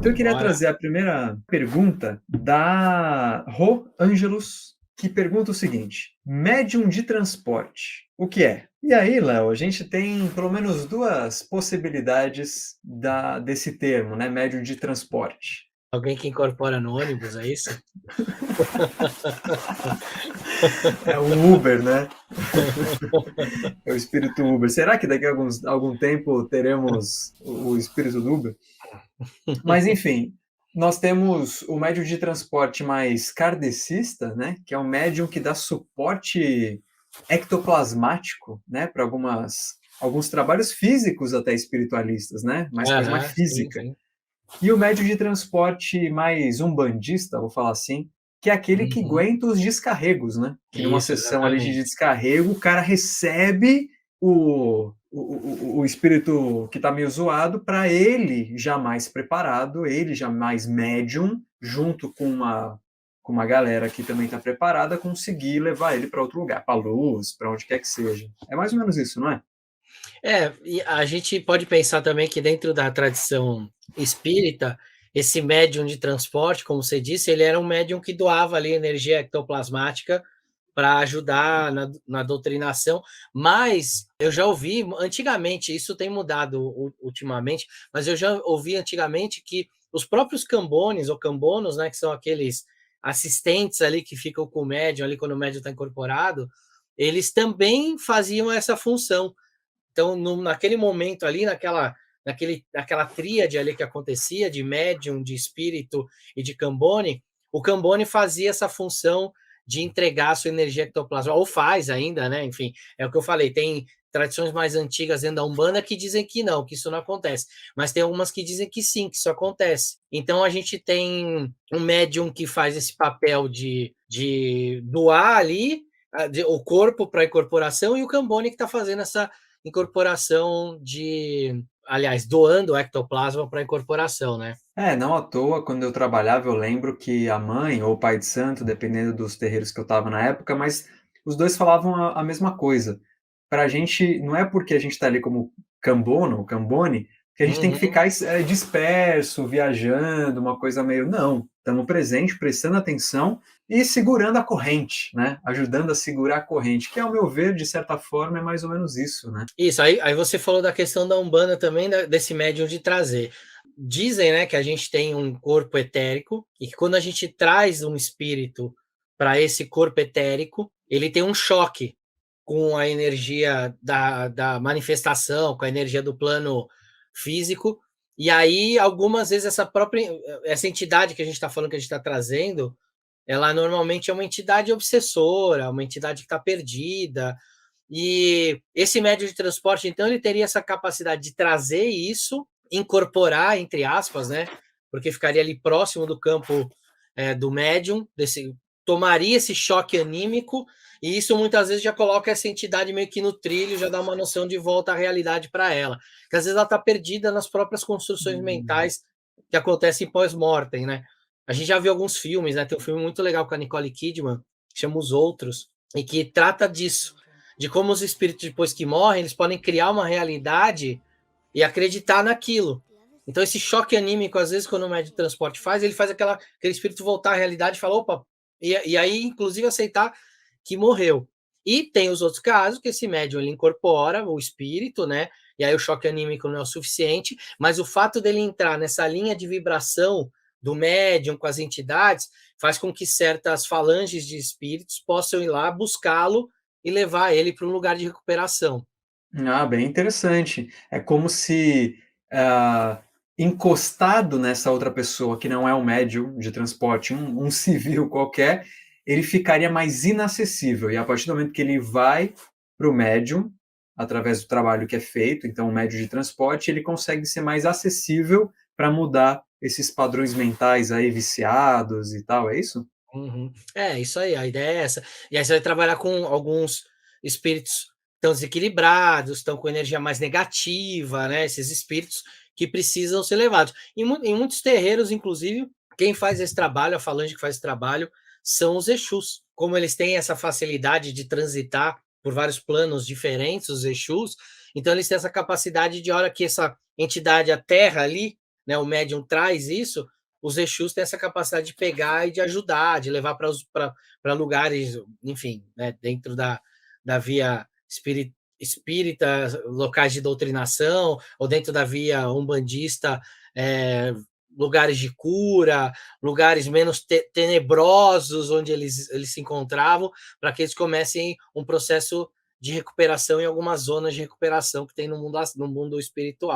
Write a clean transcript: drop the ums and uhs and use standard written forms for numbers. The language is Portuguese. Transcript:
Então eu queria Bora. trazer a primeira pergunta da Rô Ângelos, que pergunta o seguinte: médium de transporte, o que é? E aí, Léo, a gente tem pelo menos duas possibilidades desse termo, né? Médium de transporte. Alguém que incorpora no ônibus, é isso? É o Uber, né? É o espírito Uber. Será que daqui a algum tempo teremos o espírito do Uber? Mas, enfim, nós temos o médium de transporte mais kardecista, né? Que é um médium que dá suporte ectoplasmático, né? Para alguns trabalhos físicos até espiritualistas, né? Mais coisa mais Aham, sim, física. sim. E o médium de transporte mais umbandista, vou falar assim, que é aquele que Uhum. aguenta os descarregos, né? Que numa Isso, sessão ali de exatamente. descarrego, o cara recebe o espírito que está meio zoado para ele já mais preparado, ele já mais médium, junto com uma galera que também está preparada, conseguir levar ele para outro lugar, para a luz, para onde quer que seja. É mais ou menos isso, não é? E a gente pode pensar também que dentro da tradição espírita, esse médium de transporte, como você disse, ele era um médium que doava ali energia ectoplasmática para ajudar na doutrinação, mas eu já ouvi antigamente, isso tem mudado ultimamente, mas eu já ouvi antigamente que os próprios cambones ou cambonos, né, que são aqueles assistentes ali que ficam com o médium ali quando o médium está incorporado, eles também faziam essa função. Então, naquele momento ali, naquela tríade ali que acontecia, de médium, de espírito e de Cambone, o Cambone fazia essa função de entregar a sua energia ectoplasmática, ou faz ainda, né? Enfim, é o que eu falei, tem tradições mais antigas dentro da Umbanda que dizem que não, que isso não acontece. Mas tem algumas que dizem que sim, que isso acontece. Então a gente tem um médium que faz esse papel de doar ali o corpo para a incorporação e o Cambone que está fazendo essa incorporação aliás, doando o ectoplasma para incorporação, né? Não à toa, quando eu trabalhava, eu lembro que a mãe ou o pai de santo, dependendo dos terreiros que eu estava na época, mas os dois falavam a mesma coisa. Para a gente, não é porque a gente está ali como cambono, ou cambone, que a gente tem que Uhum. ficar disperso, viajando, uma coisa meio. Não, estamos presentes, prestando atenção e segurando a corrente, né? Ajudando a segurar a corrente, que, ao meu ver, de certa forma, é mais ou menos isso, né? Isso, aí você falou da questão da Umbanda também, desse médium de trazer. Dizem, né, que a gente tem um corpo etérico e que quando a gente traz um espírito para esse corpo etérico, ele tem um choque com a energia da manifestação, com a energia do plano físico, e aí algumas vezes essa entidade que a gente está falando, que a gente está trazendo, ela normalmente é uma entidade obsessora, uma entidade que está perdida, e esse médio de transporte, então, ele teria essa capacidade de trazer isso, incorporar, entre aspas, né? Porque ficaria ali próximo do campo do médium, tomaria esse choque anímico, e isso muitas vezes já coloca essa entidade meio que no trilho, já dá uma noção de volta à realidade para ela. Porque às vezes ela está perdida nas próprias construções Hum. mentais que acontecem pós-mortem, né? A gente já viu alguns filmes, né? Tem um filme muito legal com a Nicole Kidman, que chama Os Outros, e que trata disso, de como os espíritos, depois que morrem, eles podem criar uma realidade e acreditar naquilo. Então, esse choque anímico, às vezes, quando o médium de transporte faz, ele faz aquele espírito voltar à realidade e falar, opa, e aí, inclusive, aceitar que morreu. E tem os outros casos que esse médium ele incorpora o espírito, né? E aí o choque anímico não é o suficiente, mas o fato dele entrar nessa linha de vibração do médium com as entidades faz com que certas falanges de espíritos possam ir lá buscá-lo e levar ele para um lugar de recuperação. Ah, bem interessante. É como se, ah, encostado nessa outra pessoa, que não é um médium de transporte, um civil qualquer, ele ficaria mais inacessível. E a partir do momento que ele vai para o médium, através do trabalho que é feito, então o médium de transporte, ele consegue ser mais acessível para mudar esses padrões mentais aí viciados e tal, é isso? Uhum. É, isso aí, a ideia é essa. E aí você vai trabalhar com alguns espíritos tão desequilibrados, estão com energia mais negativa, né? Esses espíritos que precisam ser levados. Em muitos terreiros, inclusive, quem faz esse trabalho, a falange que faz esse trabalho, são os Exus. Como eles têm essa facilidade de transitar por vários planos diferentes, os Exus, então eles têm essa capacidade de hora que essa entidade aterra ali, né, o médium traz isso, os Exus têm essa capacidade de pegar e de ajudar, de levar para lugares, enfim, né, dentro da via espírita, locais de doutrinação, ou dentro da via umbandista, lugares de cura, lugares menos tenebrosos onde eles se encontravam, para que eles comecem um processo de recuperação em algumas zonas de recuperação que tem no mundo espiritual.